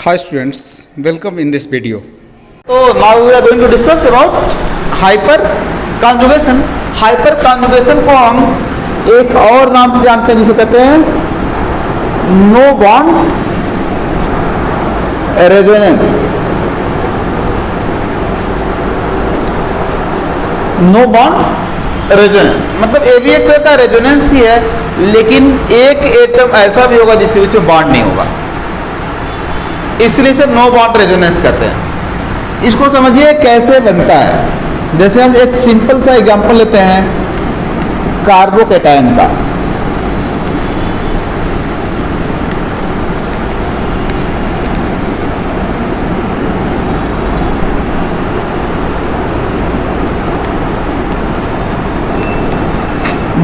Hi students, welcome in this video. So now we are going to discuss about hyper conjugation. Hyper conjugation को हम एक और नाम से जानते हैं जिसे कहते हैं no bond resonance. No bond resonance मतलब ये भी एक तरह का रेजोनेंस ही है, लेकिन एक एटम ऐसा भी होगा जिसके बीच में बॉन्ड नहीं होगा, इसलिए इसे नो बॉन्ड रेजोनेंस कहते हैं। इसको समझिए कैसे बनता है। जैसे हम एक सिंपल सा एग्जांपल लेते हैं कार्बोकैटायन का।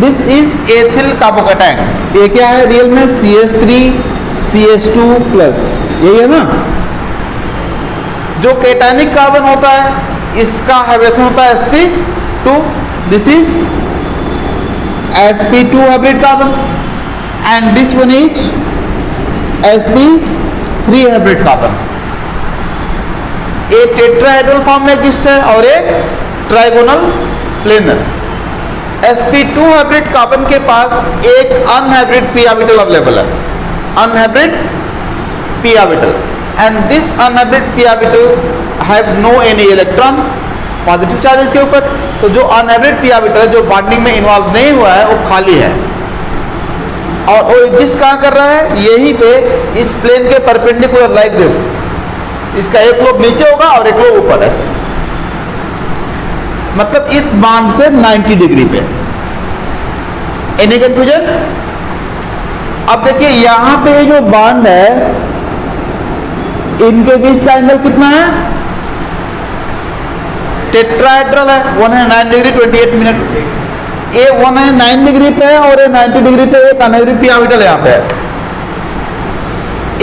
This is ethyl carbocation. ये क्या है रियल में? CH3CH2 प्लस, यही है ना। जो कैटायनिक कार्बन होता है इसका हाइब्रिडेशन होता है sp2। This is sp2 hybrid carbon and this one is sp3 hybrid carbon. एक टेट्राहेड्रल फॉर्म में एग्जिस्ट है और एक trigonal planar. sp2 hybrid carbon के पास एक अनहाइब्रिड p ऑर्बिटल अवेलेबल है, unhybrid p orbital, and this unhybrid p orbital have no any electron, positive charge इसके ऊपर। तो जो अनहाइब्रिड p ऑर्बिटल जो बॉन्डिंग में इन्वॉल्व नहीं हुआ है वो खाली है, और वो एग्जिस्ट कहाँ कर रहा है? यहीं पे इस प्लेन के परपेंडिकुलर लाइक दिस। इसका एक लोब नीचे होगा और एक लोब ऊपर, ऐसे मतलब इस बांध से 90 डिग्री पे। Any confusion? अब देखिए यहां पे जो बांध है इनके बीच का एंगल कितना है? टेट्राहेड्रल है, 109 डिग्री 28 मिनट। ये 109 डिग्री पे है और ये 90 डिग्री पे एक अनहाइब्रिड p ऑर्बिटल यहां पे है।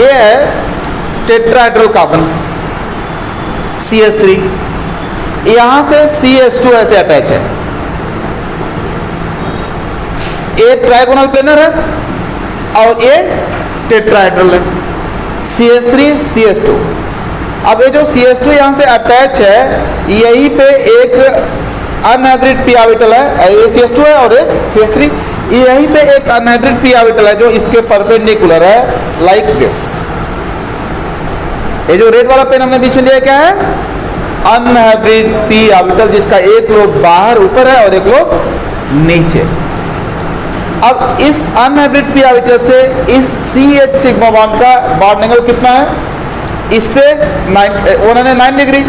ये है टेट्राहेड्रल कार्बन CH3, यहां से CH2 ऐसे अटैच है। ये ट्राइगोनल प्लेनर है और ये टेट्राहेड्रल है, CH3 CH2। अब ये जो CH2 यहाँ से अटैच है यहीं पे एक अनहाइब्रिड p ऑर्बिटल है, ये CH2 है और ये CH3। यहीं पे एक अनहाइब्रिड p ऑर्बिटल है जो इसके परपेंडिकुलर है लाइक दिस। ये जो रेड वाला पेन हमने बीच में लिया क्या है? अनहाइब्रिड p ऑर्बिटल, जिसका एक लोब बाहर ऊपर है और एक लोब नीचे। अब इस अनहाइब्रिड p ऑर्बिटल से इस CH सिग्मा बॉन्ड का बॉन्ड एंगल कितना है? इससे 109 डिग्री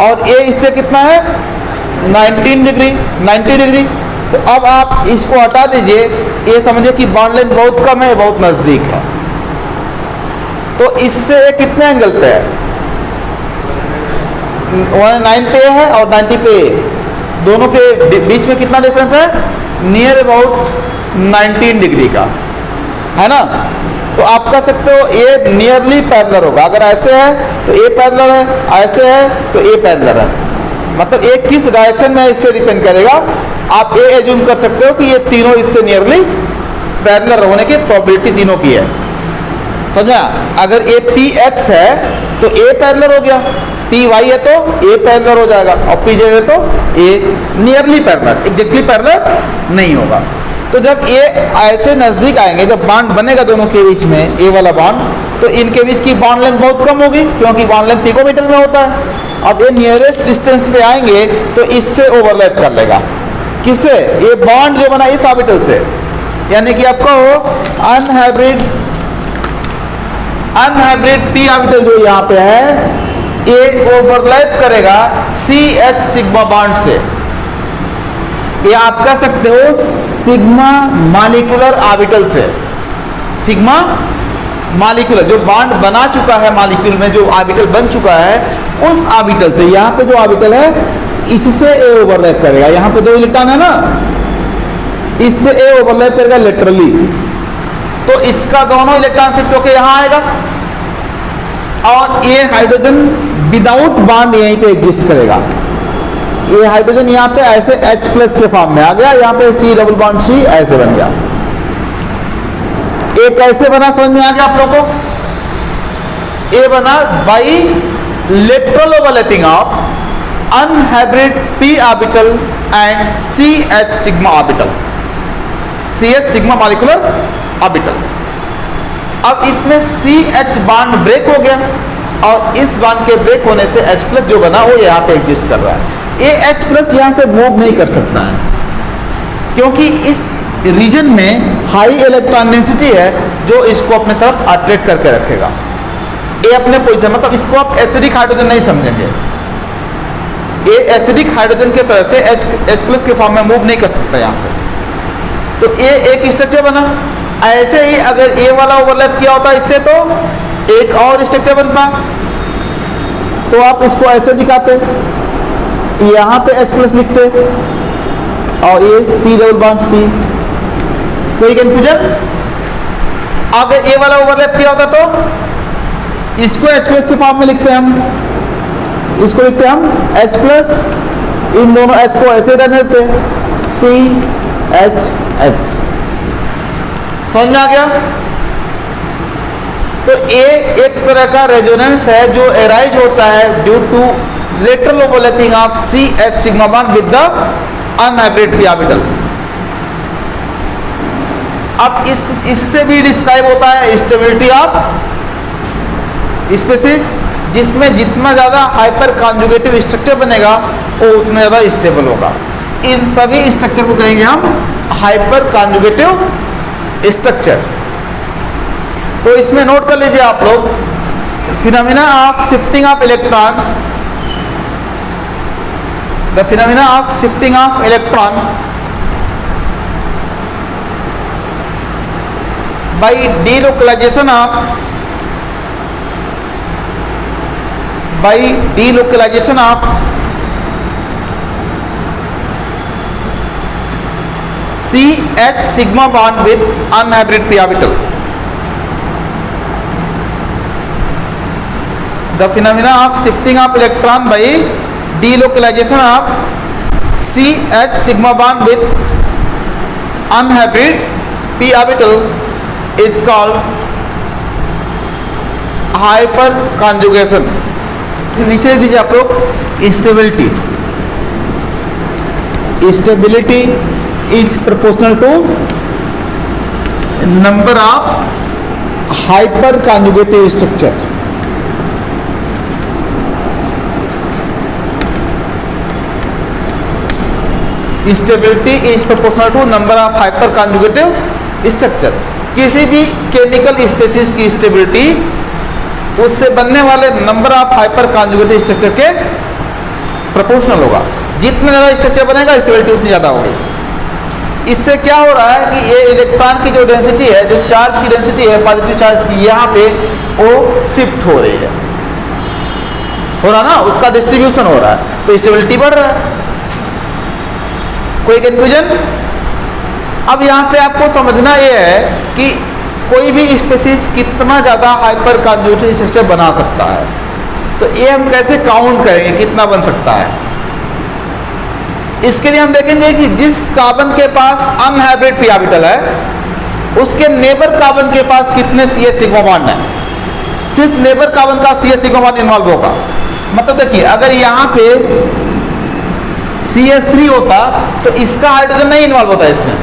और ये इससे कितना है? 19 डिग्री, 90 डिग्री। तो अब आप इसको हटा दीजिए, ये समझिए कि बॉन्ड लेंथ बहुत कम है, बहुत नजदीक है। तो इससे कितने एंगल पे है? 109 पे है और 90 पे है। दोनों के बीच में कितना डिफरेंस है? नियर अबाउट 19 डिग्री का, है ना। तो आप कह सकते हो ये नियरली पैरेलल होगा। अगर ऐसे है तो ये पैरेलल है, ऐसे है तो ये पैरेलल है। मतलब ये किस डायरेक्शन में इस पे डिपेंड करेगा। आप ये एज्यूम कर सकते हो कि ये तीनों इससे नियरली पैरेलल होने की प्रोबेबिलिटी तीनों की है, समझा। अगर ये px है तो a पैरेलल हो गया, py है तो a पैरेलल हो जाएगा, और pz है तो a nearly parallel, exactly parallel नहीं होगा। तो जब ये ऐसे नजदीक आएंगे, जब बॉन्ड बनेगा दोनों के बीच में ये वाला बॉन्ड, तो इनके बीच की बॉन्ड लेंथ बहुत कम होगी क्योंकि बॉन्ड लेंथ पिकोमीटर में होता है। अब ये नियरेस्ट डिस्टेंस पे आएंगे तो इससे ओवरलैप कर लेगा। किससे? ये बॉन्ड जो बना इस ऑर्बिटल से, यानी कि आपको अनहाइब्रिड p ऑर्बिटल जो यहाँ पे है ये ओवरलैप करेगा CH सिग्मा बॉन्ड से। ये आप कह सकते हो सिग्मा मॉलिक्यूलर ऑर्बिटल से। सिग्मा मॉलिक्यूलर जो बॉन्ड बना चुका है, मॉलिक्यूल में जो ऑर्बिटल बन चुका है, उस ऑर्बिटल से यहाँ पे जो ऑर्बिटल है इससे ए ओवरलैप करेगा। यहाँ पे 2 इलेक्ट्रॉन है ना, इससे ए ओवरलैप करेगा लेटरली। तो इसका दोनों इलेक्ट्रॉन शिफ्ट होकर यहाँ आएगा और ये हाइड्रोजन विदाउट बॉन्ड यहीं पे एग्जिस्ट करेगा। ये हाइड्रोजन यहाँ पे ऐसे H प्लस के फॉर्म में आ गया, यहाँ पे C डबल बॉन्ड C ऐसे बन गया। ये कैसे बना समझ में आ गया आप लोगों को? ए बना by lateral overlapping of unhybrid p orbital and CH sigma orbital, CH sigma molecular orbital. अब इसमें CH बॉन्ड ब्रेक हो गया और इस बॉन्ड के ब्रेक होने से H+ जो बना वो यहाँ पे एग्जिस्ट कर रहा है। ये H+ यहाँ से मूव नहीं कर सकता है क्योंकि इस रीजन में हाई इलेक्ट्रॉन डेंसिटी है जो इसको अपने तरफ अट्रैक्ट करके रखेगा। ये अपने पोजीशन, मतलब इसको आप एसिडिक हाइड्रोजन नहीं समझेंगे, ये एसिडिक हाइड्रोजन के तरह से H+ के फॉर्म में मूव नहीं कर सकता यहाँ से। तो ये एक स्ट्रक्चर बना। ऐसे ही अगर ए वाला ओवरलैप किया होता इससे तो एक और स्ट्रक्चर बनता। तो आप इसको ऐसे दिखाते, यहाँ पे H+ लिखते और ये C डबल बॉन्ड C। कोई कंफ्यूजन? अगर ए वाला ओवरलैप किया होता तो इसको H+ के फॉर्म में लिखते हैं हम, इसको लिखते हैं हम H+, इन दोनों H को ऐसे रहने देते CH। समझ में आ गया? तो ए एक तरह का रेजोनेंस है जो एराइज होता है due to lateral overlapping of CH sigma bond with the unhybrid p orbital. अब इससे भी डिस्क्राइब होता है स्टेबिलिटी ऑफ स्पीशीज, जिसमें जितना ज़्यादा हाइपर कॉन्जुगेटिव स्ट्रक्चर बनेगा वो उतना ज़्यादा स्टेबल होगा। इन सभी स्ट्रक्चर को कहेंगे हम हाइपर कॉन्जुगेटिव स्ट्रक्चर। तो इसमें नोट कर लीजिए आप लोग, phenomena of shifting of electron, the phenomena of shifting of electron by delocalization of CH sigma bond with unhybrid p orbital. The phenomena of shifting of electron by delocalization of CH sigma bond with unhybrid p orbital is called hyperconjugation. नीचे लिख दीजिए आप लोग stability. Stability is proportional to number of hyperconjugative structure. Stability is proportional to number of hyperconjugative structure. किसी भी chemical species की stability उससे बनने वाले number of hyperconjugative structure के प्रोपोर्शनल होगा। जितना ज़्यादा स्ट्रक्चर बनेगा स्टेबिलिटी उतनी ज़्यादा होगी। इससे क्या हो रहा है कि ये इलेक्ट्रॉन की जो डेंसिटी है, जो चार्ज की डेंसिटी है पॉजिटिव चार्ज की, यहाँ पे वो शिफ्ट हो रही है, हो रहा ना, उसका डिस्ट्रीब्यूशन हो रहा है, तो स्टेबिलिटी बढ़ रहा है। कोई कंफ्यूजन? अब यहाँ पे आपको समझना ये है कि कोई भी स्पीशीज कितना ज़्यादा हाइपर कॉन्जुगेटिव स्ट्रक्चर बना सकता है। तो ये हम कैसे काउंट करेंगे कितना बन सकता है? इसके लिए हम देखेंगे कि जिस कार्बन के पास अनहाइब्रिड p ऑर्बिटल है उसके नेबर कार्बन के पास कितने CH सिग्मा बॉन्ड है। सिर्फ नेबर कार्बन का CH सिग्मा बॉन्ड इन्वॉल्व होगा। मतलब देखिए, अगर यहाँ पे CH3 होता तो इसका हाइड्रोजन नहीं इन्वॉल्व होता इसमें।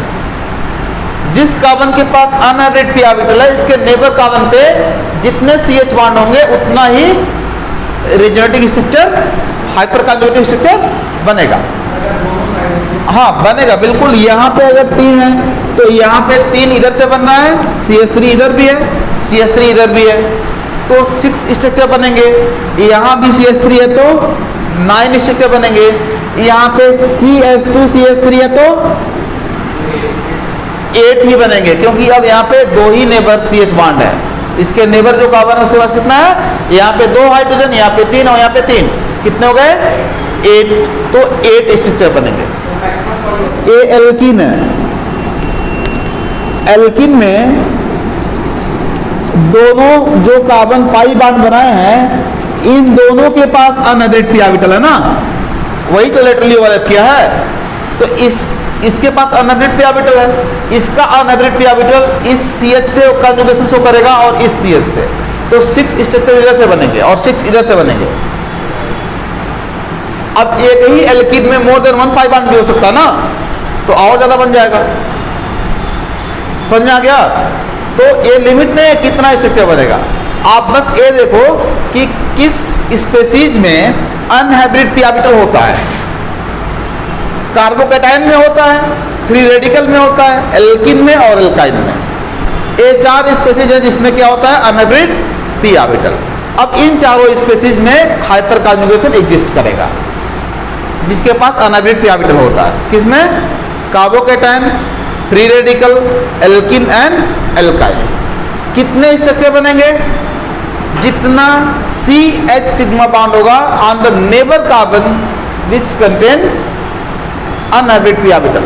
जिस कार्बन के पास अनहाइब्रिड p ऑर्बिटल है इसके नेबर कार्बन पे जितने CH बॉन्ड होंगे उतना ही resonating structure, hyperconjugative structure बनेगा। हाँ बनेगा बिल्कुल। यहाँ पे अगर 3 है तो यहाँ पे 3 इधर से बन रहा है, CH3 इधर भी है, CH3 इधर भी है, तो 6 स्ट्रक्चर बनेंगे। यहाँ भी CH3 है तो 9 स्ट्रक्चर बनेंगे। यहाँ पे CH2 CH3 है तो 8 ही बनेंगे, क्योंकि अब यहाँ पे 2 ही नेबर CH बॉन्ड है। इसके नेबर जो कार्बन है उसके पास कितना है? यहाँ पे 2 हाइड्रोजन, यहाँ पे 3 और यहाँ पे 3, कितने हो गए? 8। तो 8 स्ट्रक्चर बनेंगे। ये एल्कीन है। एल्कीन में दोनों जो कार्बन पाई बॉन्ड बनाए हैं इन दोनों के पास अनहाइब्रिड p ऑर्बिटल है ना, वही तो लेटरली ओवरलैप किया है। तो इसके पास अनहाइब्रिड p ऑर्बिटल है, इसका अनहाइब्रिड p ऑर्बिटल इस CH से कॉन्जुगेशन शो करेगा और इस CH से, तो 6 स्ट्रक्चर इधर से बनेंगे और 6 इधर से बनेंगे। अब एक ही एल्किन में मोर देन 1 pi बॉन्ड भी हो सकता है ना, तो और ज्यादा बन जाएगा। समझ में आ गया? तो ये लिमिट नहीं है कितना स्ट्रक्चर बनेगा, आप बस ये देखो कि किस स्पेसीज में अनहाइब्रिड पी ऑर्बिटल होता है। कार्बोकैटायन में होता है, फ्री रेडिकल में होता है, एल्किन में और एल्काइन में। ये 4 स्पेसीज है जिसमें क्या होता है, अनहाइब्रिड पी ऑर्बिटल। अब इन चारों स्पेसीज में हाइपर कॉन्जुगेशन एग्जिस्ट करेगा, जिसके पास अनहाइब्रिड पी ऑर्बिटल होता है। किसमें? Carbocation, free radical, alkene and alkyne. कितने स्ट्रक्चर बनेंगे? जितना CH सिग्मा बॉन्ड होगा on the neighbour carbon which contain unhybrid p orbital.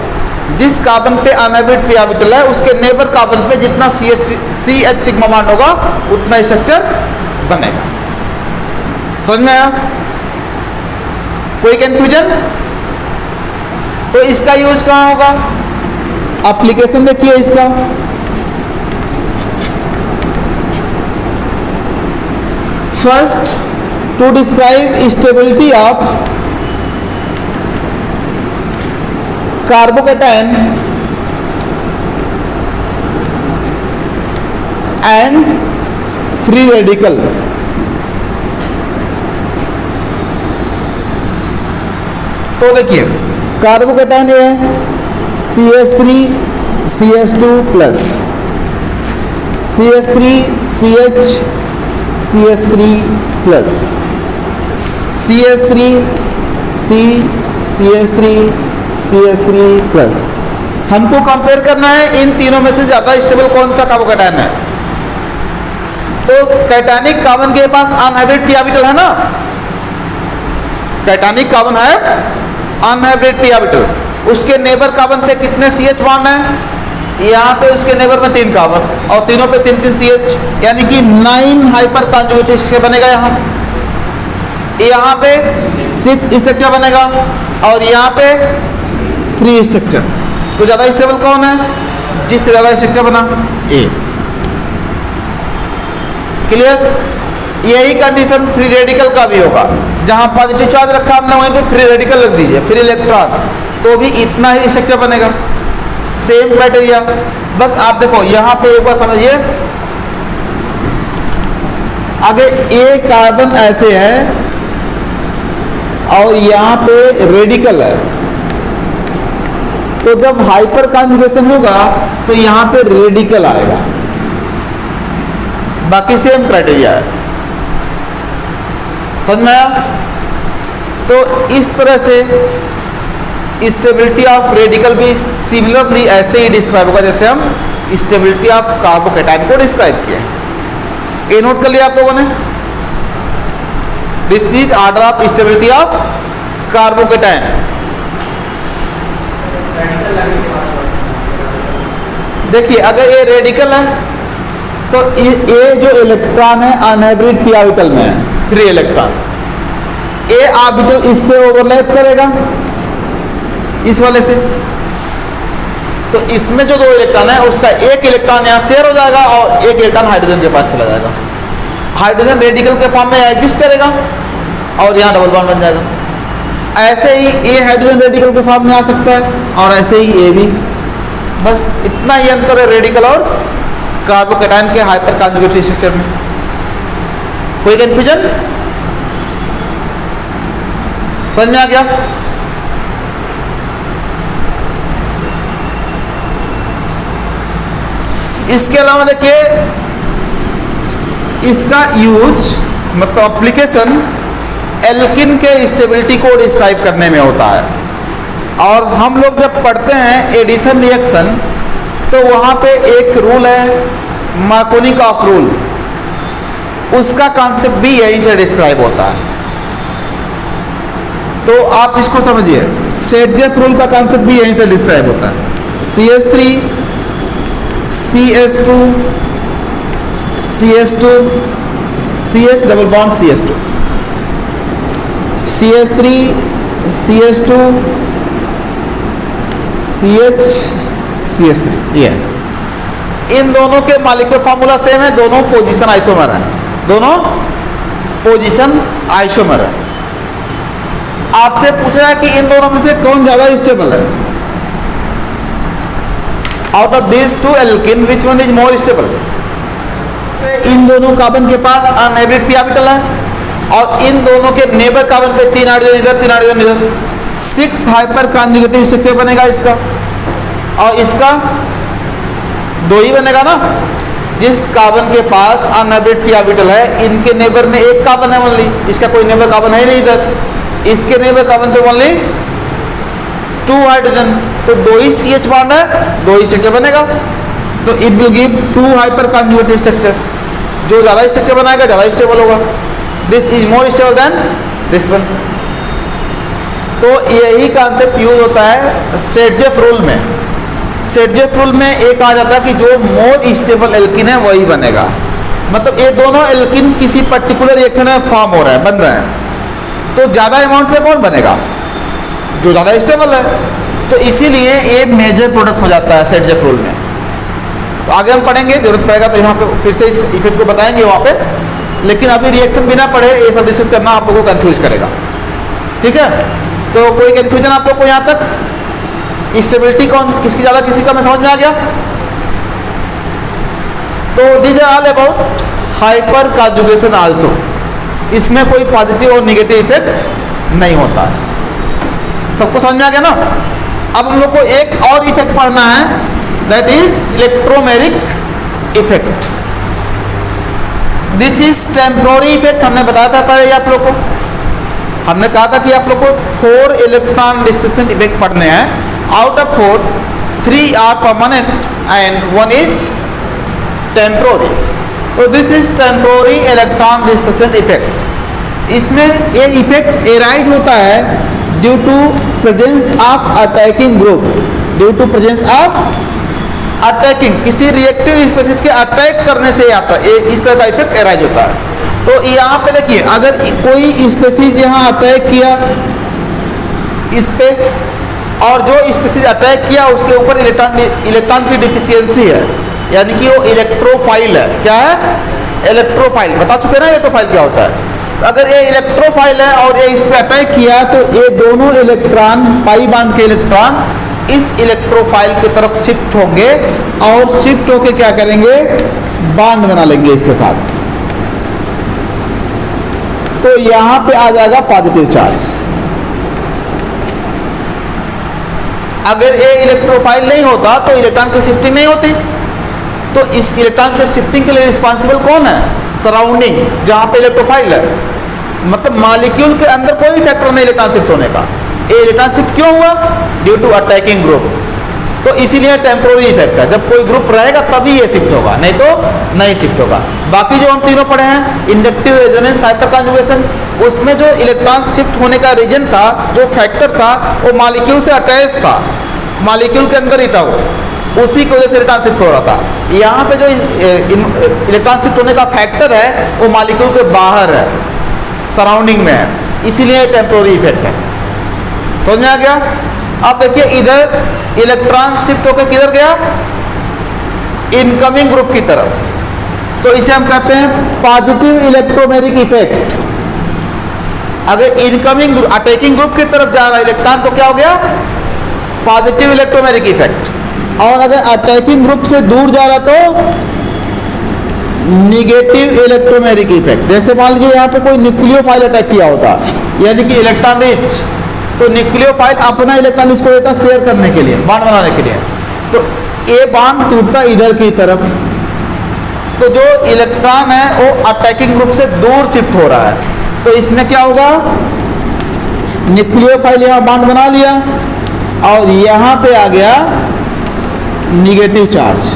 जिस कार्बन पे अनहाइब्रिड पी ऑर्बिटल है उसके नेबर कार्बन पे जितना CH सिग्मा बॉन्ड होगा उतना स्ट्रक्चर बनेगा। समझ में आया? कोई कंफ्यूजन? तो इसका यूज कहाँ होगा? एप्लीकेशन देखिए इसका। First, to describe stability of carbocation and free radical. तो देखिए कार्बोकैटायन ये है CH3 CH2 plus CH3 CH CH3 plus CH3 C CH3 CH3 plus. हमको कंपेयर करना है इन तीनों में से ज़्यादा स्टेबल कौन सा कार्बोकैटायन है। तो कैटायनिक कार्बन के पास अनहाइब्रिड पी ऑर्बिटल है ना, कैटायनिक कार्बन है अनहाइब्रिड पी ऑर्बिटल। उसके नेबर कार्बन पे कितने CH बॉन्ड हैं? यहाँ पे उसके नेबर में 3 कार्बन और तीनों पे 3 CH, यानी कि 9 हाइपर कॉन्जुगेटेड स्ट्रक्चर बनेगा। यहाँ पे 6 स्ट्रक्चर बनेगा और यहाँ पे 3 स्ट्रक्चर। तो ज़्यादा स्टेबल कौन है? जिससे ज़्यादा स्ट्रक्चर बना A। क्लियर? यही कंडीशन फ्री रेडिकल का भी होगा। जहाँ पॉजिटिव चार्ज रखा आपने वहीं पे फ्री रेडिकल रख दीजिए, फ्री इलेक्ट्रॉन, तो भी इतना ही स्ट्रक्चर बनेगा। Same criteria. बस आप देखो यहाँ पे एक बार समझिए, अगर A कार्बन ऐसे है और यहाँ पे रेडिकल है, तो जब हाइपर कॉन्जुगेशन होगा तो यहाँ पे रेडिकल आएगा। बाकी सेम क्राइटेरिया है। समझ में आया? तो इस तरह से स्टेबिलिटी ऑफ रेडिकल भी सिमिलरली ऐसे ही डिस्क्राइब होगा जैसे हम स्टेबिलिटी ऑफ कार्बोकैटायन को डिस्क्राइब किया है। ये नोट कर लिया आप लोगों ने? This is order of stability of carbocation. देखिए अगर ये रेडिकल है तो ये जो इलेक्ट्रॉन है अनहाइब्रिड पी ऑर्बिटल में है, फ्री इलेक्ट्रॉन। ए ऑर्बिटल इससे ओवरलैप करेगा इस वाले से, तो इसमें जो 2 इलेक्ट्रॉन है उसका एक इलेक्ट्रॉन यहाँ शेयर हो जाएगा और एक इलेक्ट्रॉन हाइड्रोजन के पास चला जाएगा। हाइड्रोजन रेडिकल के फॉर्म में एग्जिस्ट करेगा और यहाँ डबल बॉन्ड बन जाएगा। ऐसे ही ए हाइड्रोजन रेडिकल के फॉर्म में आ सकता है और ऐसे ही ए भी। बस इतना ही अंतर है रेडिकल और कार्बोकैटायन के हाइपर कॉन्जुगेटेड स्ट्रक्चर में। कोई कंफ्यूजन? समझ में आ गया? इसके अलावा देखिए इसका यूज मतलब एप्लीकेशन एल्किन के स्टेबिलिटी को डिस्क्राइब करने में होता है। और हम लोग जब पढ़ते हैं एडिशन रिएक्शन तो वहाँ पे एक रूल है मार्कोनिकॉफ रूल, उसका कॉन्सेप्ट भी यहीं से डिस्क्राइब होता है। तो आप इसको समझिए, सेटजेफ रूल का कॉन्सेप्ट भी यहीं से डिस्क्राइब होता है। CH3 CH2 CH2 CH double bond CH2 CH3 CH2 CH CH3 ये इन दोनों के मॉलिक्यूलर फार्मूला सेम है, दोनों पोजीशन आइसोमर है। दोनों पोजीशन आइसोमर है। आपसे पूछ रहा है कि इन दोनों में से कौन ज्यादा स्टेबल है। Out of this two alkene which one is more stable. इन दोनों कार्बन के पास अनहाइब्रिड पी ऑर्बिटल है और इन दोनों के नेबर कार्बन पे 3 हाइड्रोजन इधर 3 हाइड्रोजन इधर, 6 हाइपर कॉन्जुगेटिव स्ट्रक्चर बनेगा इसका, और इसका 2 ही बनेगा ना। जिस कार्बन के पास अनहाइब्रिड पी ऑर्बिटल है इनके नेबर में एक कार्बन है ओनली, इसका कोई नेबर कार्बन है नहीं इधर, इसके नेबर कार्बन पे ओनली 2 हाइड्रोजन, तो 2 ही CH बॉन्ड है, 2 ही स्ट्रक्चर बनेगा। तो it will give 2 hyper conjugative structure. जो ज़्यादा स्ट्रक्चर बनाएगा ज़्यादा स्टेबल होगा। This is more stable then this one. तो यही कॉन्सेप्ट यूज होता है सेटजेफ रूल में। सेटजेफ रूल में एक आ जाता है कि जो मोर स्टेबल एल्किन है वही बनेगा। मतलब ये दोनों एल्किन किसी पर्टिकुलर रिएक्शन में फॉर्म हो रहा है, बन रहे हैं, तो ज़्यादा अमाउंट में कौन बनेगा? जो ज़्यादा स्टेबल है। तो इसीलिए ये मेजर प्रोडक्ट हो जाता है सेटजेफ रूल में। तो आगे हम पढ़ेंगे, जरूरत पड़ेगा तो यहाँ पे फिर से इस इफेक्ट को बताएंगे वहाँ पे, लेकिन अभी रिएक्शन बिना पढ़े ये सब डिस्कस करना आप लोगों को कंफ्यूज करेगा। ठीक है, तो कोई कंफ्यूजन आप लोग को यहाँ तक? स्टेबिलिटी कौन किसकी ज़्यादा किसी का में समझ में आ गया? तो this are all about hyper conjugation also. इसमें कोई पॉजिटिव और निगेटिव इफेक्ट नहीं होता है। सबको समझ में आ गया ना? अब हम लोग को एक और इफेक्ट पढ़ना है, that is electromeric effect. This is temporary effect. हमने बताया था पहले आप लोग को, हमने कहा था कि आप लोग को 4 इलेक्ट्रॉन डिस्प्लेसमेंट इफेक्ट पढ़ने हैं। Out of 4, 3 are permanent and 1 is temporary. तो this is temporary electron displacement effect. इसमें ये इफेक्ट एराइज होता है due to presence of attacking group. Due to presence of attacking, किसी रिएक्टिव स्पीशीज के attack करने से आता है, इस तरह का इफेक्ट एराइज होता है। तो यहाँ पे देखिए, अगर कोई स्पीशीज यहाँ अटैक किया इस पे, और जो स्पीशीज अटैक किया उसके ऊपर इलेक्ट्रॉन की डिफिशियंसी है, यानी कि वो इलेक्ट्रोफाइल है। क्या है? इलेक्ट्रोफाइल। बता चुके ना इलेक्ट्रोफाइल क्या होता है। तो अगर ये इलेक्ट्रोफाइल है और ये इस पे अटैक किया तो ये दोनों इलेक्ट्रॉन, पाई बांड के इलेक्ट्रॉन इस इलेक्ट्रोफाइल की तरफ शिफ्ट होंगे और शिफ्ट होके क्या करेंगे? बांड बना लेंगे इसके साथ। तो यहां पे आ जाएगा पॉजिटिव चार्ज। अगर ये इलेक्ट्रोफाइल नहीं होता तो इलेक्ट्रॉन की शिफ्टिंग नहीं होती। तो इस इलेक्ट्रॉन के शिफ्टिंग के लिए रिस्पॉन्सिबल कौन है? सराउंडिंग, जहां पे इलेक्ट्रोफाइल है। मतलब मॉलिक्यूल के अंदर कोई फैक्टर नहीं इलेक्ट्रॉन शिफ्ट होने का। ये इलेक्ट्रॉन शिफ्ट क्यों हुआ? Due to attacking group. तो इसीलिए टेम्पोररी इफेक्ट है। जब कोई ग्रुप रहेगा तभी ये शिफ्ट होगा, नहीं तो नहीं शिफ्ट होगा। बाकी जो हम तीनों पढ़े हैं, इंडक्टिव, रेजोनेंस, हाइपर कॉन्जुगेशन, उसमें जो इलेक्ट्रॉन शिफ्ट होने का रीजन था, जो फैक्टर था, वो मॉलिक्यूल से अटैच था, मॉलिक्यूल के अंदर ही था वो, उसी की वजह से इलेक्ट्रॉन शिफ्ट हो रहा था। यहाँ पे जो इलेक्ट्रॉन शिफ्ट होने का फैक्टर है वो मॉलिक्यूल के बाहर है, सराउंडिंग में है, इसीलिए टेम्पोररी इफेक्ट है। समझ में आ गया? अब देखिए, इधर इलेक्ट्रॉन शिफ्ट होकर किधर गया? इनकमिंग ग्रुप की तरफ। तो इसे हम कहते हैं पॉजिटिव इलेक्ट्रोमेरिक इफेक्ट। अगर इनकमिंग अटैकिंग ग्रुप की तरफ जा रहा है इलेक्ट्रॉन तो क्या हो गया? Positive electromeric effect. और अगर अटैकिंग ग्रुप से दूर जा रहा तो निगेटिव इलेक्ट्रोमेरिक इफेक्ट। जैसे मान लीजिए यहाँ पे कोई न्यूक्लियोफाइल अटैक किया होता, यानी कि इलेक्ट्रॉन रिच, तो न्यूक्लियोफाइल अपना इलेक्ट्रॉन इसको देता शेयर करने के लिए, बांड बनाने के लिए। तो ये बांड टूटता इधर की तरफ, तो जो इलेक्ट्रॉन है वो अटैकिंग ग्रुप से दूर शिफ्ट हो रहा है। तो इसमें क्या होगा? न्यूक्लियोफाइल यहाँ बांड बना लिया और यहाँ पे आ गया निगेटिव चार्ज।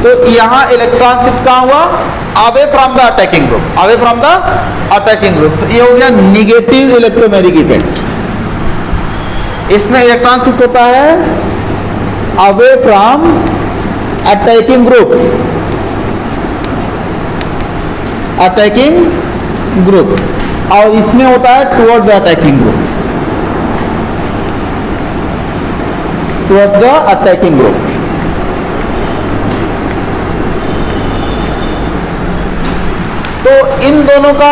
तो यहाँ इलेक्ट्रॉन शिफ्ट कहाँ हुआ? Away from the attacking group, away from the attacking group. तो ये हो गया निगेटिव इलेक्ट्रोमेरिक इफेक्ट। इसमें इलेक्ट्रॉन शिफ्ट होता है away from attacking group, attacking group, और इसमें होता है toward the attacking group, toward the attacking group. तो इन दोनों का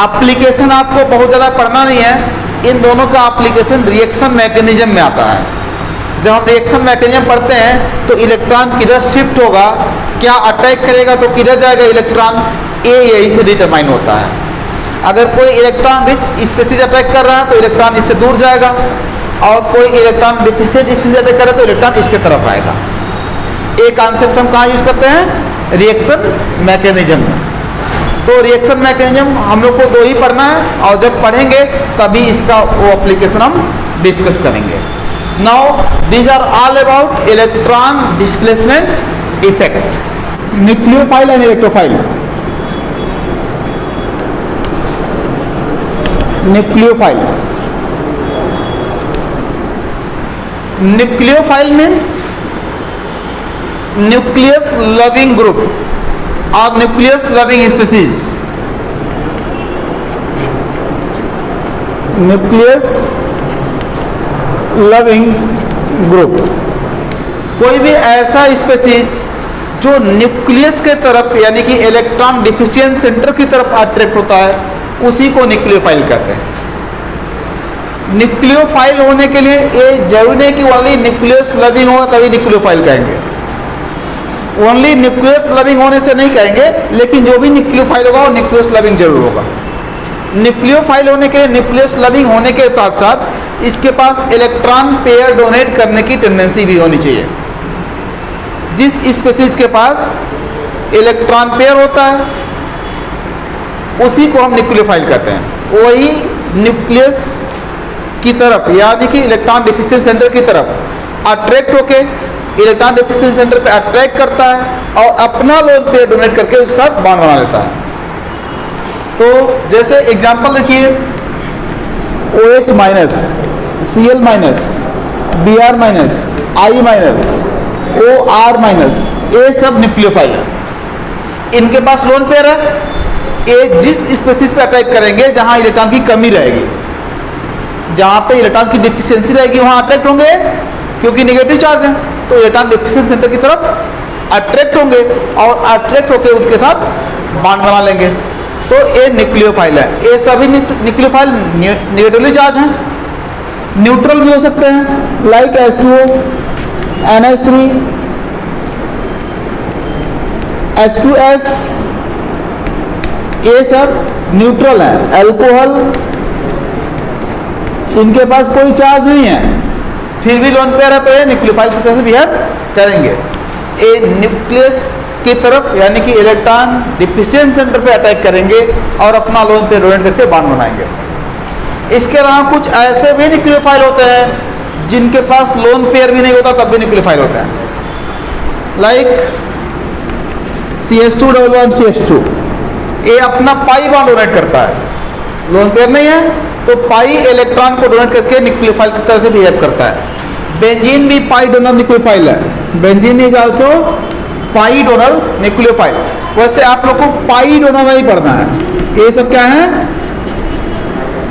एप्लीकेशन आपको बहुत ज़्यादा पढ़ना नहीं है, इन दोनों का एप्लीकेशन रिएक्शन मैकेनिज्म में आता है। जब हम रिएक्शन मैकेनिज्म पढ़ते हैं तो इलेक्ट्रॉन किधर शिफ्ट होगा, क्या अटैक करेगा तो किधर जाएगा इलेक्ट्रॉन, ये यही से डिटरमाइन होता है। अगर कोई इलेक्ट्रॉन रिच स्पीसीज अटैक कर रहा है तो इलेक्ट्रॉन इससे दूर जाएगा, और कोई इलेक्ट्रॉन डिफिशिएंट स्पीसीज अटैक कर रहा है तो इलेक्ट्रॉन इसके तरफ आएगा। एक कॉन्सेप्ट हम कहाँ यूज करते हैं, रिएक्शन मैकेनिज्म में। तो रिएक्शन मैकेनिज्म हम लोग को दो ही पढ़ना है, और जब पढ़ेंगे तभी इसका वो एप्लीकेशन हम डिस्कस करेंगे। Now these are all about electron displacement effect. Nucleophile and electrophile. Nucleophile, nucleophile means nucleus loving group और nucleus loving species. Nucleus loving group, कोई भी ऐसा स्पीसीज जो न्यूक्लियस के तरफ यानी कि इलेक्ट्रॉन डिफिशिएंट सेंटर की तरफ अट्रैक्ट होता है, उसी को न्यूक्लियोफाइल कहते हैं। न्यूक्लियोफाइल होने के लिए ये जरूरी नहीं कि ओनली न्यूक्लियस लविंग होगा तभी न्यूक्लियोफाइल कहेंगे। ओनली न्यूक्लियस लविंग होने से नहीं कहेंगे, लेकिन जो भी न्यूक्लियोफाइल होगा वो न्यूक्लियस लविंग जरूर होगा। न्यूक्लियोफाइल होने के लिए न्यूक्लियस लविंग होने के साथ साथ इसके पास इलेक्ट्रॉन पेयर डोनेट करने की टेंडेंसी भी होनी चाहिए। जिस स्पीसीज के पास इलेक्ट्रॉन पेयर होता है उसी को हम न्यूक्लियोफाइल कहते हैं। वही न्यूक्लियस की तरफ यानी कि इलेक्ट्रॉन डिफिशिएंट सेंटर की तरफ अट्रैक्ट होके इलेक्ट्रॉन डिफिशिएंट सेंटर पे अट्रैक्ट करता है और अपना लोन पेयर डोनेट करके उसके साथ बॉन्ड बना लेता है। तो जैसे एग्जांपल देखिए, OH minus, Cl minus, Br minus, I minus, OR minus, ये सब न्यूक्लियोफाइल है। इनके पास लोन पेयर है, ये जिस स्पीसीज पे अटैक करेंगे जहां इलेक्ट्रॉन की कमी रहेगी, जहां पे इलेक्ट्रॉन की डिफिशियंसी रहेगी वहां अट्रैक्ट होंगे, क्योंकि नेगेटिव चार्ज है तो इलेक्ट्रॉन डिफिशिएंट सेंटर की तरफ अट्रैक्ट होंगे और अट्रैक्ट होकर उनके साथ बॉन्ड बना लेंगे। तो ये न्यूक्लियोफाइल है। ये सभी न्यूक्लियोफाइल नेगेटिवली चार्ज हैं, न्यूट्रल भी हो सकते हैं, लाइक H2O, NH3, H2S, ये सब न्यूट्रल है। अल्कोहल, इनके पास कोई चार्ज नहीं है फिर भी लोन पेयर है तो ये न्यूक्लियोफाइल की तरह से बिहेव करेंगे। ये न्यूक्लियस की तरफ यानी कि इलेक्ट्रॉन डिफिशिएंट सेंटर पे अटैक करेंगे और अपना लोन पेयर डोनेट करके बॉन्ड बनाएंगे। इसके अलावा कुछ ऐसे भी न्यूक्लियोफाइल होते हैं जिनके पास लोन पेयर भी नहीं होता तब भी न्यूक्लियोफाइल होते हैं, लाइक CH2 ये अपना पाई बॉन्ड डोनेट करता है, लोन पेयर नहीं है तो पाई इलेक्ट्रॉन को डोनेट करके न्यूक्लियोफाइल की तरह से बिहेव करता है। बेंजीन भी पाई डोनर न्यूक्लियोफाइल है, benzene is also pi donor nucleophile. वैसे आप लोग को पाई डोनर नहीं पढ़ना है, ये सब क्या है,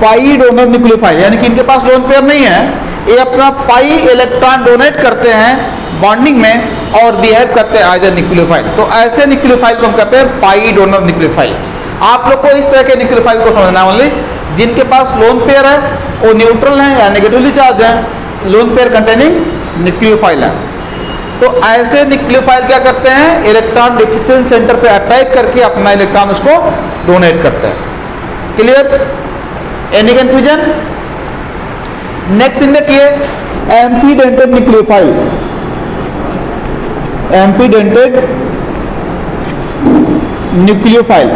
पाई डोनर न्यूक्लियोफाइल, यानी कि इनके पास लोन पेयर नहीं है, ये अपना पाई इलेक्ट्रॉन डोनेट करते हैं बॉन्डिंग में और बिहेव करते हैं एज ए न्यूक्लियोफाइल। तो ऐसे न्यूक्लियोफाइल को हम कहते हैं पाई डोनर न्यूक्लियोफाइल। आप लोग को इस तरह के न्यूक्लियोफाइल को समझना है ओनली जिनके पास लोन पेयर है, वो न्यूट्रल है या नेगेटिवली चार्ज है, लोन पेयर कंटेनिंग न्यूक्लियोफाइल है। तो ऐसे न्यूक्लियोफाइल क्या करते हैं, इलेक्ट्रॉन डिफिशिएंट सेंटर पे अटैक करके अपना इलेक्ट्रॉन उसको डोनेट करते हैं। Clear? Any confusion? Next in देखिए, एम्पीडेंटेड न्यूक्लियोफाइल। एम्पीडेंटेड न्यूक्लियोफाइल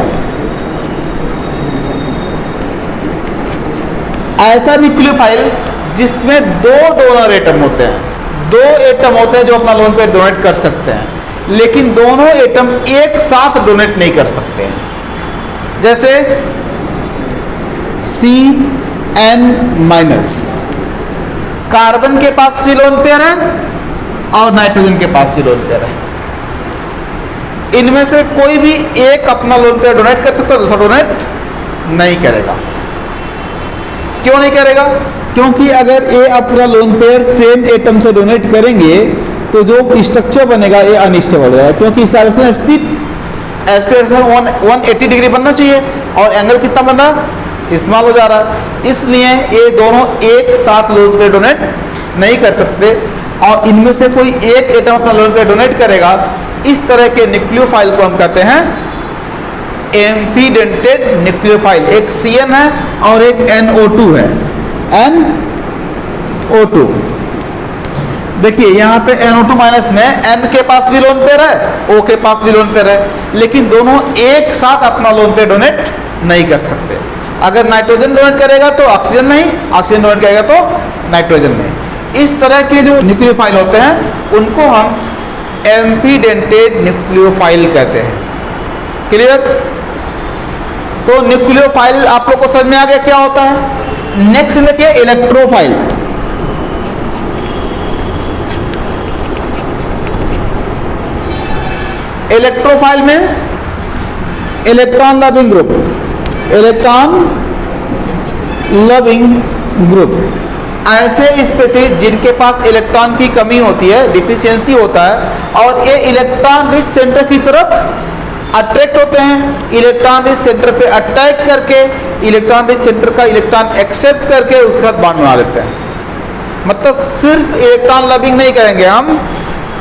ऐसा न्यूक्लियोफाइल जिसमें दो डोनर एटम होते हैं, दो एटम होते हैं जो अपना लोन पेयर डोनेट कर सकते हैं, लेकिन दोनों एटम एक साथ डोनेट नहीं कर सकते हैं। जैसे CN-, कार्बन के पास भी लोन पेयर है और नाइट्रोजन के पास भी लोन पेयर है। इनमें से कोई भी एक अपना लोन पेयर डोनेट कर सकता है, दूसरा डोनेट नहीं करेगा। क्यों नहीं करेगा? क्योंकि अगर ये अपना लोन पेयर सेम एटम से डोनेट करेंगे तो जो स्ट्रक्चर बनेगा ये अनस्टेबल रहेगा, क्योंकि इस डायरेक्शन स्पीड एस्पिरेशन 180 डिग्री बनना चाहिए और एंगल कितना बन रहा, स्मॉल हो जा रहा है। इसलिए ये दोनों एक साथ लोन पेयर डोनेट नहीं कर सकते और इनमें से कोई एक एटम अपना लोन पेयर डोनेट करेगा। इस तरह के न्यूक्लियोफाइल को हम कहते हैं एम्फीडेंटेड न्यूक्लियोफाइल। एक CN है और एक NO2 है, NO2। देखिए यहाँ पे NO2 माइनस में N के पास भी लोन पेयर है, O के पास भी लोन पेयर है, लेकिन दोनों एक साथ अपना लोन पेयर डोनेट नहीं कर सकते। अगर नाइट्रोजन डोनेट करेगा तो ऑक्सीजन नहीं, ऑक्सीजन डोनेट करेगा तो नाइट्रोजन नहीं। इस तरह के जो न्यूक्लियोफाइल होते हैं उनको हम एम्फीडेंटेड न्यूक्लियोफाइल कहते हैं। क्लियर? तो न्यूक्लियोफाइल आप लोग को समझ में आ गया क्या होता है। नेक्स्ट देखिए electrophile. Electrophile means electron loving group, electron loving group. ऐसे स्पीसीज जिनके पास इलेक्ट्रॉन की कमी होती है, डिफिशियंसी होता है, और ये इलेक्ट्रॉन रिच सेंटर की तरफ अट्रैक्ट होते हैं। इलेक्ट्रॉन रिच सेंटर पे अटैक करके इलेक्ट्रॉन रिच सेंटर का इलेक्ट्रॉन एक्सेप्ट करके उसके साथ बॉन्ड बना लेते हैं। मतलब सिर्फ इलेक्ट्रॉन लविंग नहीं करेंगे हम।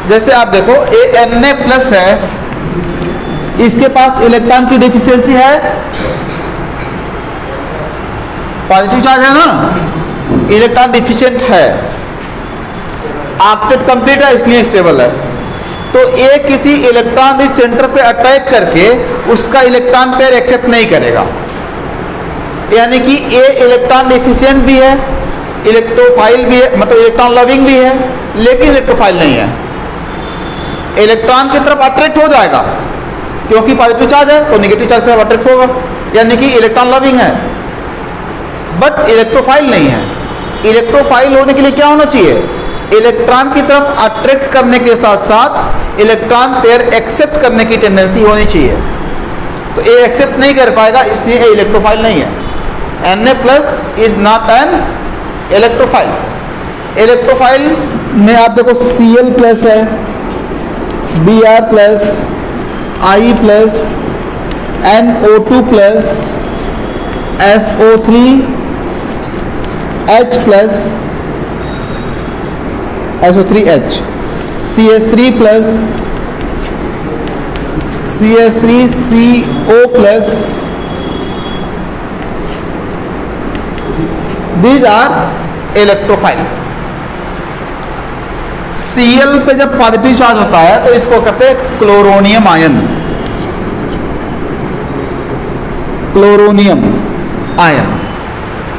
जैसे आप देखो ये Na+ है, इसके पास इलेक्ट्रॉन की डिफिशियंसी है, पॉजिटिव चार्ज है ना, इलेक्ट्रॉन डिफिशिएंट है, ऑक्टेट कंप्लीट है इसलिए स्टेबल है। तो ये किसी इलेक्ट्रॉन रिच सेंटर पे अटैक करके उसका इलेक्ट्रॉन पेयर एक्सेप्ट नहीं करेगा। यानी कि ये इलेक्ट्रॉन डिफिशिएंट भी है, इलेक्ट्रोफाइल भी है, मतलब इलेक्ट्रॉन लविंग भी है, लेकिन इलेक्ट्रोफाइल नहीं है। इलेक्ट्रॉन की तरफ अट्रैक्ट हो जाएगा क्योंकि पॉजिटिव चार्ज है, तो नेगेटिव चार्ज की तरफ अट्रैक्ट होगा, यानी कि इलेक्ट्रॉन लविंग है, बट इलेक्ट्रोफाइल नहीं है। इलेक्ट्रोफाइल होने के लिए क्या होना चाहिए, इलेक्ट्रॉन की तरफ अट्रैक्ट करने के साथ साथ इलेक्ट्रॉन पेयर एक्सेप्ट करने की टेंडेंसी होनी चाहिए। तो ये एक्सेप्ट नहीं कर पाएगा, इसलिए ये इलेक्ट्रोफाइल नहीं है। Na+ is not an electrophile. Electrophile में आप देखो Cl+ है, Br+, I+, NO2+, SO3, H+, SO3H, CS3+, CS3CO+, these are electrophile. Cl पे जब पॉजिटिव चार्ज होता है तो इसको कहते हैं chloronium ion, chloronium ion.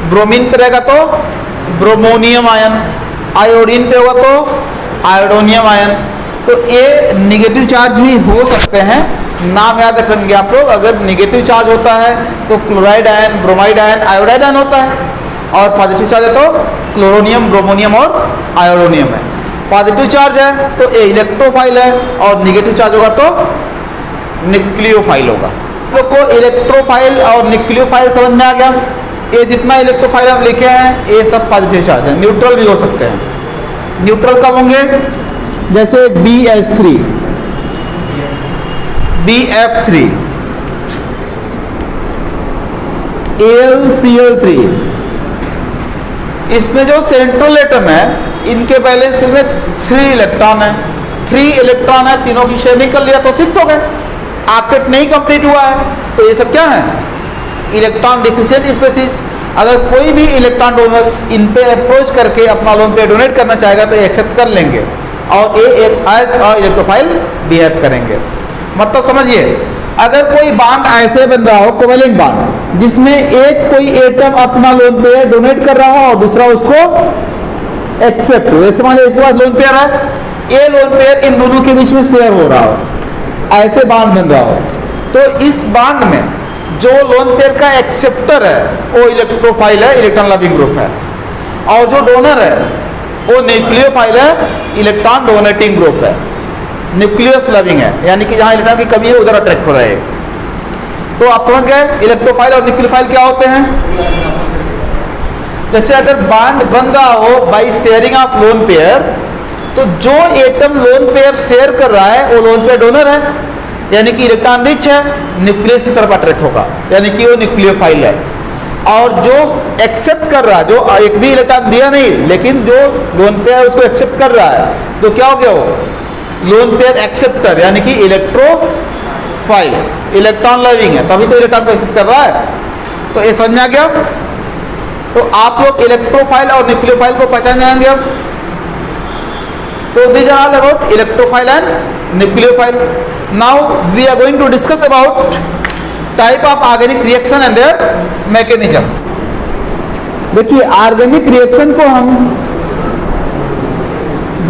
Bromine पे रहेगा तो ब्रोमोनियम आयन, आयोडीन पे होगा तो आयोडोनियम आयन। तो ये निगेटिव चार्ज भी हो सकते हैं, नाम याद रखेंगे आप लोग। अगर निगेटिव चार्ज होता है तो chloride ion, bromide ion, iodide ion होता है, और पॉजिटिव चार्ज है तो क्लोरोनियम, ब्रोमोनियम और आयोडोनियम है। पॉजिटिव चार्ज है तो ये इलेक्ट्रोफाइल है, और निगेटिव चार्ज होगा तो न्यूक्लियोफाइल होगा। लोग को इलेक्ट्रोफाइल और न्यूक्लियोफाइल समझ में आ गया। ये जितना इलेक्ट्रोफाइल हम लिखे हैं ये सब पॉजिटिव चार्ज है। न्यूट्रल भी हो सकते हैं। न्यूट्रल कब होंगे, जैसे BH3, BF3, AlCl3। इसमें जो सेंट्रल एटम है इनके बैलेंस में 3 इलेक्ट्रॉन है, 3 इलेक्ट्रॉन है, तीनों की शेयरिंग कर लिया तो 6 हो गए। ऑक्टेट नहीं कंप्लीट हुआ है, तो ये सब क्या है, इलेक्ट्रॉन डिफिशिएंट स्पीसीज। अगर कोई भी इलेक्ट्रॉन डोनर इन पे अप्रोच करके अपना लोन पे डोनेट करना चाहेगा तो ये एक्सेप्ट कर लेंगे, और ये एक एज अ इलेक्ट्रोफाइल बिहेव करेंगे। मतलब समझिए, अगर कोई बॉन्ड ऐसे बन रहा हो, कोवेलेंट बॉन्ड, जिसमें एक कोई एटम अपना लोन पेयर डोनेट कर रहा हो और दूसरा उसको एक्सेप्ट हो, जैसे मान लीजिए इसके पास लोन पेयर है, ये लोन पेयर इन दोनों के बीच में शेयर हो रहा हो, ऐसे बॉन्ड बन रहा हो, तो इस बॉन्ड में जो लोन पेयर का एक्सेप्टर है वो इलेक्ट्रोफाइल है, इलेक्ट्रॉन लविंग ग्रुप है, और जो डोनर है वो न्यूक्लियोफाइल है, इलेक्ट्रॉन डोनेटिंग ग्रुप है, न्यूक्लियस लविंग है, यानी कि जहां इलेक्ट्रॉन की कमी है उधर अट्रैक्ट हो रहा है। तो आप समझ गए इलेक्ट्रोफाइल और न्यूक्लियोफाइल क्या होते हैं। जैसे अगर बॉन्ड बन रहा हो by sharing of lone pair, तो जो एटम लोन पेयर शेयर कर रहा है वो लोन पेयर डोनर है, यानी कि इलेक्ट्रॉन रिच है, न्यूक्लियस की तरफ अट्रैक्ट होगा, यानी कि वो न्यूक्लियोफाइल है। और जो एक्सेप्ट कर रहा है, जो एक भी इलेक्ट्रॉन दिया नहीं लेकिन जो लोन पेयर उसको एक्सेप्ट कर रहा है, तो क्या हो गया वो लोन पेयर एक्सेप्टर, यानी कि इलेक्ट्रोफाइल, इलेक्ट्रॉन लविंग है, तभी तो इलेक्ट्रॉन को एक्सेप्ट कर रहा है। तो ये समझ में आ गया। तो आप लोग इलेक्ट्रोफाइल और न्यूक्लियोफाइल को पहचान जाएंगे अब। तो these are all about electrophile and nucleophile. Now we are going to discuss about type of organic reaction and their mechanism. देखिए ऑर्गेनिक रिएक्शन को हम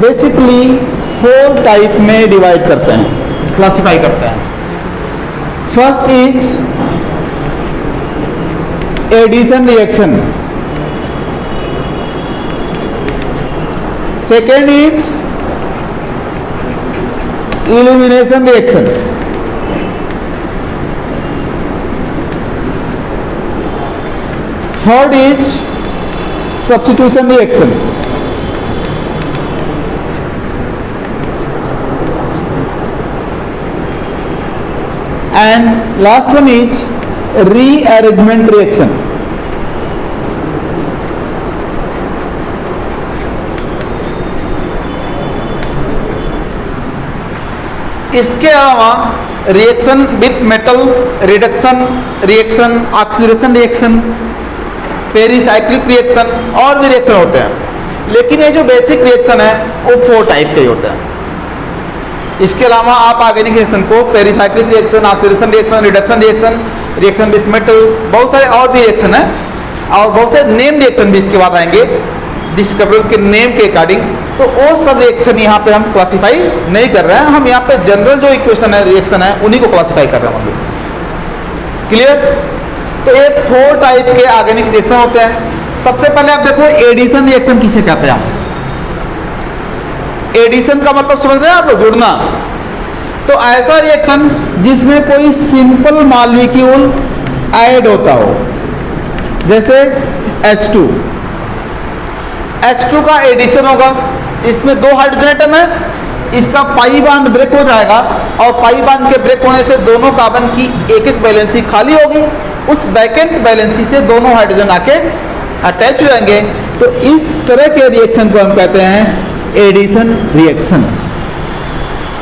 बेसिकली 4 टाइप में डिवाइड करते हैं, क्लासिफाई करते हैं। First is addition reaction, second is elimination reaction, third is substitution reaction, and last one is rearrangement reaction. इसके अलावा reaction with metal, reduction reaction, oxidation reaction, pericyclic reaction और भी reaction होते हैं, लेकिन ये जो बेसिक रिएक्शन है वो 4 टाइप के होते हैं। इसके अलावा आप ऑर्गेनिक रिएक्शन को pericyclic reaction, oxidation reaction, reduction reaction, reaction with metal, बहुत सारे और भी रिएक्शन है और बहुत सारे नेम रिएक्शन भी इसके बाद आएंगे डिस्कवरर के नेम के अकॉर्डिंग। तो वो सब रिएक्शन यहाँ पे हम क्लासिफाई नहीं कर रहे हैं, हम यहाँ पे जनरल जो इक्वेशन है, रिएक्शन है, उन्हीं को क्लासिफाई कर रहे हैं हम लोग। क्लियर। तो ये 4 टाइप के ऑर्गेनिक रिएक्शन होते हैं। सबसे पहले आप देखो एडिशन रिएक्शन किसे कहते हैं हम। एडिशन का मतलब समझ रहे हैं आप लोग, जुड़ना। तो ऐसा रिएक्शन जिसमें कोई सिंपल मॉलिक्यूल ऐड होता हो, जैसे H2 का एडिशन होगा, इसमें 2 हाइड्रोजन एटम है, इसका पाई बांड ब्रेक हो जाएगा और पाई बांड के ब्रेक होने से दोनों कार्बन की एक वैलेंसी खाली होगी, उस वैकेंट वैलेंसी से दोनों हाइड्रोजन आके अटैच हो जाएंगे। तो इस तरह के रिएक्शन को हम कहते हैं एडिशन रिएक्शन।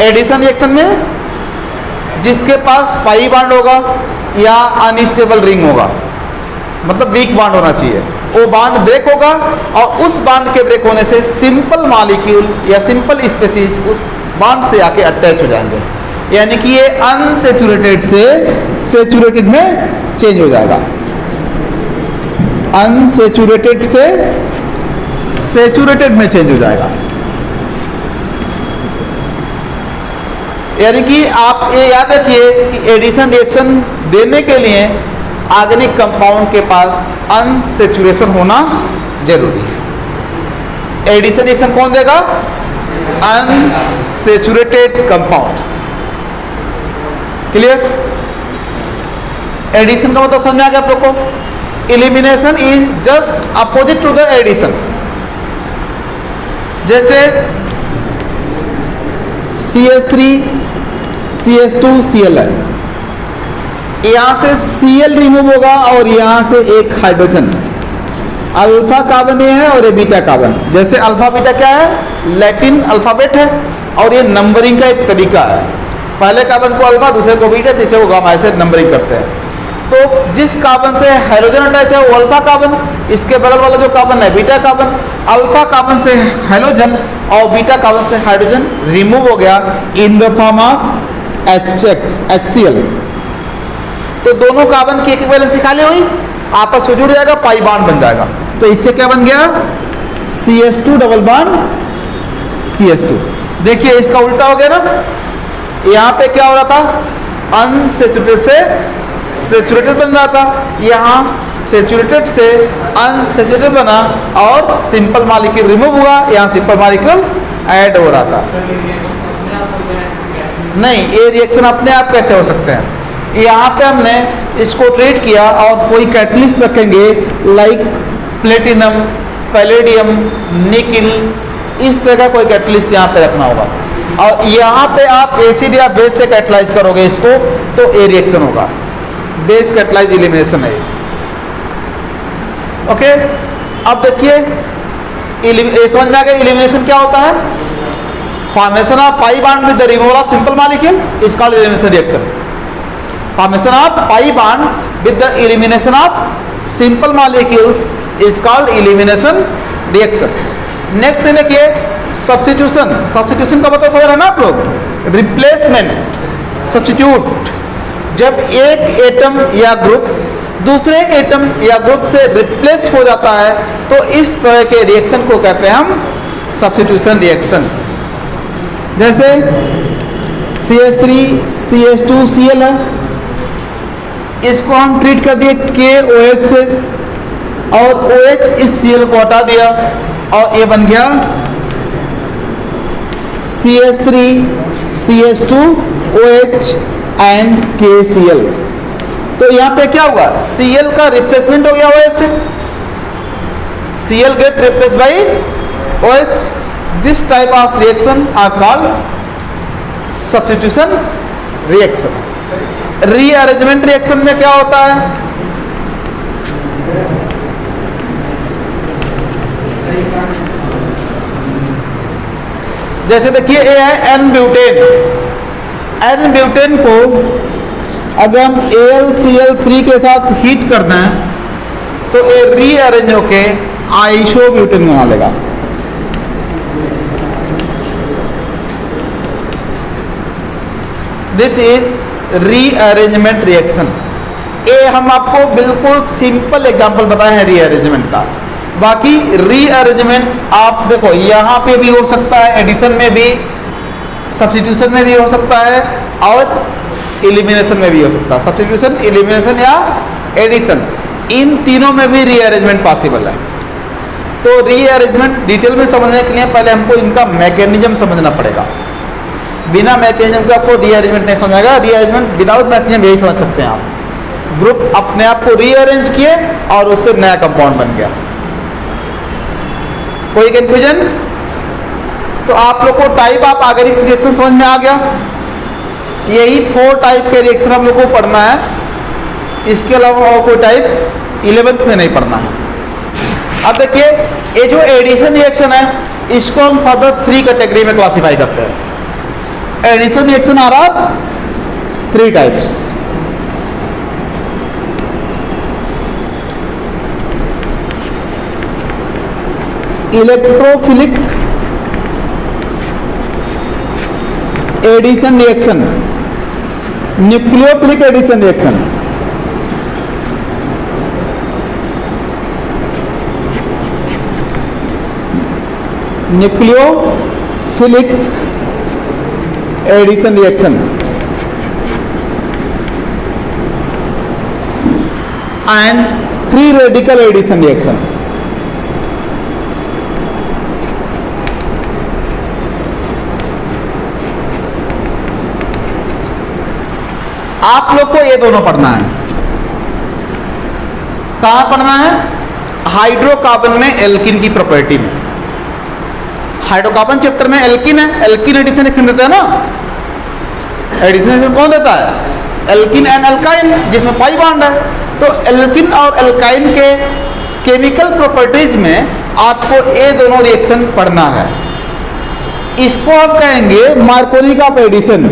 एडिशन रिएक्शन में जिसके पास पाई बांड होगा या अनस्टेबल रिंग होगा, मतलब वीक बांड होना चाहिए, वो बांड ब्रेक होगा और उस बांड के ब्रेक होने से सिंपल मॉलिक्यूल या सिंपल स्पीशीज उस बांड से आके अटैच हो जाएंगे, यानी कि ये अनसेचुरेटेड से सेचुरेटेड में चेंज हो जाएगा, अनसेचुरेटेड से सेचुरेटेड में चेंज हो जाएगा। यानी कि आप ये याद रखिए कि एडिशन रिएक्शन देने के लिए ऑर्गेनिक कंपाउंड के पास अनसेचुरेशन होना जरूरी है। एडिशन रिएक्शन कौन देगा? Unsaturated compounds. क्लियर। एडिशन का मतलब समझ आ गया आप लोग को। Elimination is just opposite to the addition. जैसे CH3 CH2 Cl है, यहां से Cl रिमूव होगा और यहां से एक हाइड्रोजन, अल्फा कार्बन ये है और ये बीटा कार्बन। जैसे अल्फा बीटा क्या है? लैटिन अल्फाबेट है और ये नंबरिंग का एक तरीका है। पहले कार्बन को अल्फा, दूसरे को बीटा, तीसरे को गामा, ऐसे नंबरिंग करते हैं। तो जिस कार्बन से हाइड्रोजन अटैच है वो अल्फा कार्बन, इसके बगल वाला जो कार्बन है बीटा कार्बन। अल्फा कार्बन से हाइड्रोजन और बीटा कार्बन से हाइड्रोजन रिमूव हो गया in the form of HCl। तो दोनों कार्बन की एक वैलेंसी खाली हुई, आपस में जुड़ जाएगा, पाई बांड बन जाएगा। तो इससे क्या बन गया? CH2 double bond CH2। देखिए इसका उल्टा हो गया ना, यहाँ पे क्या हो रहा था? अनसेचुरेटेड से सेचुरेटेड बन रहा था, यहाँ सेचुरेटेड से अनसेचुरेटेड बना और सिंपल मॉलिक्यूल रिमूव हुआ, यहाँ सिंपल मॉलिक्यूल ऐड हो रहा था। नहीं, ये रिएक्शन अपने आप कैसे हो सकते हैं? यहाँ पे हमने इसको ट्रीट किया और कोई कैटलिस्ट रखेंगे लाइक प्लेटिनम, पैलेडियम, निकिल, इस तरह का कोई कैटलिस्ट यहाँ पे रखना होगा। और यहाँ पे आप एसिड या बेस से कैटलाइज करोगे इसको तो ए रिएक्शन होगा, बेस कैटलाइज एलिमिनेशन है। ओके, अब देखिए समझ में आ गया एलिमिनेशन क्या होता है। Formation of pi bond with the removal of simple molecule is called elimination reaction. Formation of pi bond with the elimination of simple molecules is called elimination reaction. Next देखिए सब्स्टिट्यूशन। सब्स्टिट्यूशन का मतलब समझ रहे हैं ना आप लोग, replacement, substitute. जब एक एटम या ग्रुप दूसरे एटम या ग्रुप से रिप्लेस हो जाता है तो इस तरह के रिएक्शन को कहते हैं हम सब्स्टिट्यूशन रिएक्शन। जैसे CH3 CH2 Cl है, इसको हम ट्रीट कर दिए KOH से और OH इस Cl को हटा दिया और ये बन गया CH3 CH2 OH and KCl। तो यहाँ पे क्या हुआ, Cl का रिप्लेसमेंट हो गया OH से, Cl get replaced by OH। This type of reaction are called substitution reaction. Rearrangement reaction में क्या होता है, जैसे देखिए ये है एन ब्यूटेन। एन ब्यूटेन को अगर हम AlCl3 के साथ हीट कर दें तो ये रीअरेंज होके आइसोब्यूटेन बना लेगा। This is rearrangement reaction. ये हम आपको बिल्कुल सिंपल एग्जांपल बताए हैं रीअरेंजमेंट का। बाकी रीअरेंजमेंट आप देखो यहाँ पे भी हो सकता है, एडिशन में भी, सब्स्टिट्यूशन में भी हो सकता है और एलिमिनेशन में भी हो सकता है। सब्स्टिट्यूशन, एलिमिनेशन या एडिशन, इन तीनों में भी रीअरेंजमेंट पॉसिबल है। तो रीअरेंजमेंट डिटेल में समझने के लिए पहले हमको इनका मैकेनिज्म समझना पड़ेगा। बिना मैकेनिज्म के आपको रीअरेंजमेंट नहीं समझाएगा। रीअरेंजमेंट विदाउट मैकेनिज्म यही समझ सकते हैं आप, ग्रुप अपने आप को रीअरेंज किए और उससे नया कंपाउंड बन गया। कोई कंफ्यूजन? तो आप लोग को टाइप ऑफ ऑर्गेनिक रिएक्शन समझ में आ गया। यही 4 टाइप के रिएक्शन हम लोग को पढ़ना है, इसके अलावा और कोई टाइप 11th में नहीं पढ़ना है। अब देखिए ये जो एडिशन रिएक्शन है इसको हम फर्दर 3 कैटेगरी में क्लासिफाई करते हैं। Addition reaction are of 3 types. Electrophilic addition reaction, nucleophilic addition reaction. Nucleophilic addition reaction and free radical addition reaction. आप लोग को ये दोनों पढ़ना है। कहाँ पढ़ना है? हाइड्रोकार्बन में एल्किन की प्रॉपर्टी में। हाइड्रोकार्बन चैप्टर में एल्किन है, एल्किन एडिशन रिएक्शन देता है ना। एडिशन रिएक्शन कौन देता है? एल्किन एंड एल्काइन, जिसमें पाई बॉन्ड है। तो एल्किन और एल्काइन के केमिकल प्रॉपर्टीज में आपको ये दोनों रिएक्शन पढ़ना है। इसको आप कहेंगे Markovnikov of addition.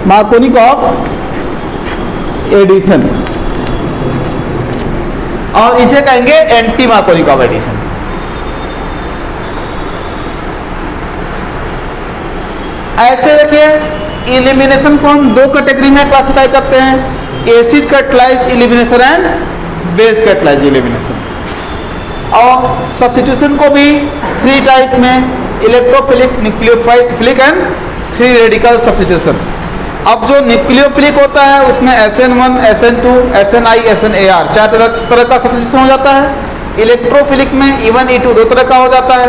Markovnikov of addition, और इसे कहेंगे एंटी मार्कोनी ऑफ एडिशन। ऐसे देखिए इलिमिनेशन को हम 2 कैटेगरी में क्लासिफाई करते हैं, acid catalyse elimination and base catalyse elimination. और सब्स्टिट्यूशन को भी 3 टाइप में, electrophilic, nucleophilic and free radical substitution. अब जो न्यूक्लियोफिलिक होता है उसमें SN1, SN2, SNI, SNAR 4 तरह का सब्स्टिट्यूशन हो जाता है। इलेक्ट्रोफिलिक में E1, E2 2 तरह का हो जाता है।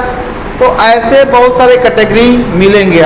तो ऐसे बहुत सारे कैटेगरी मिलेंगे आप।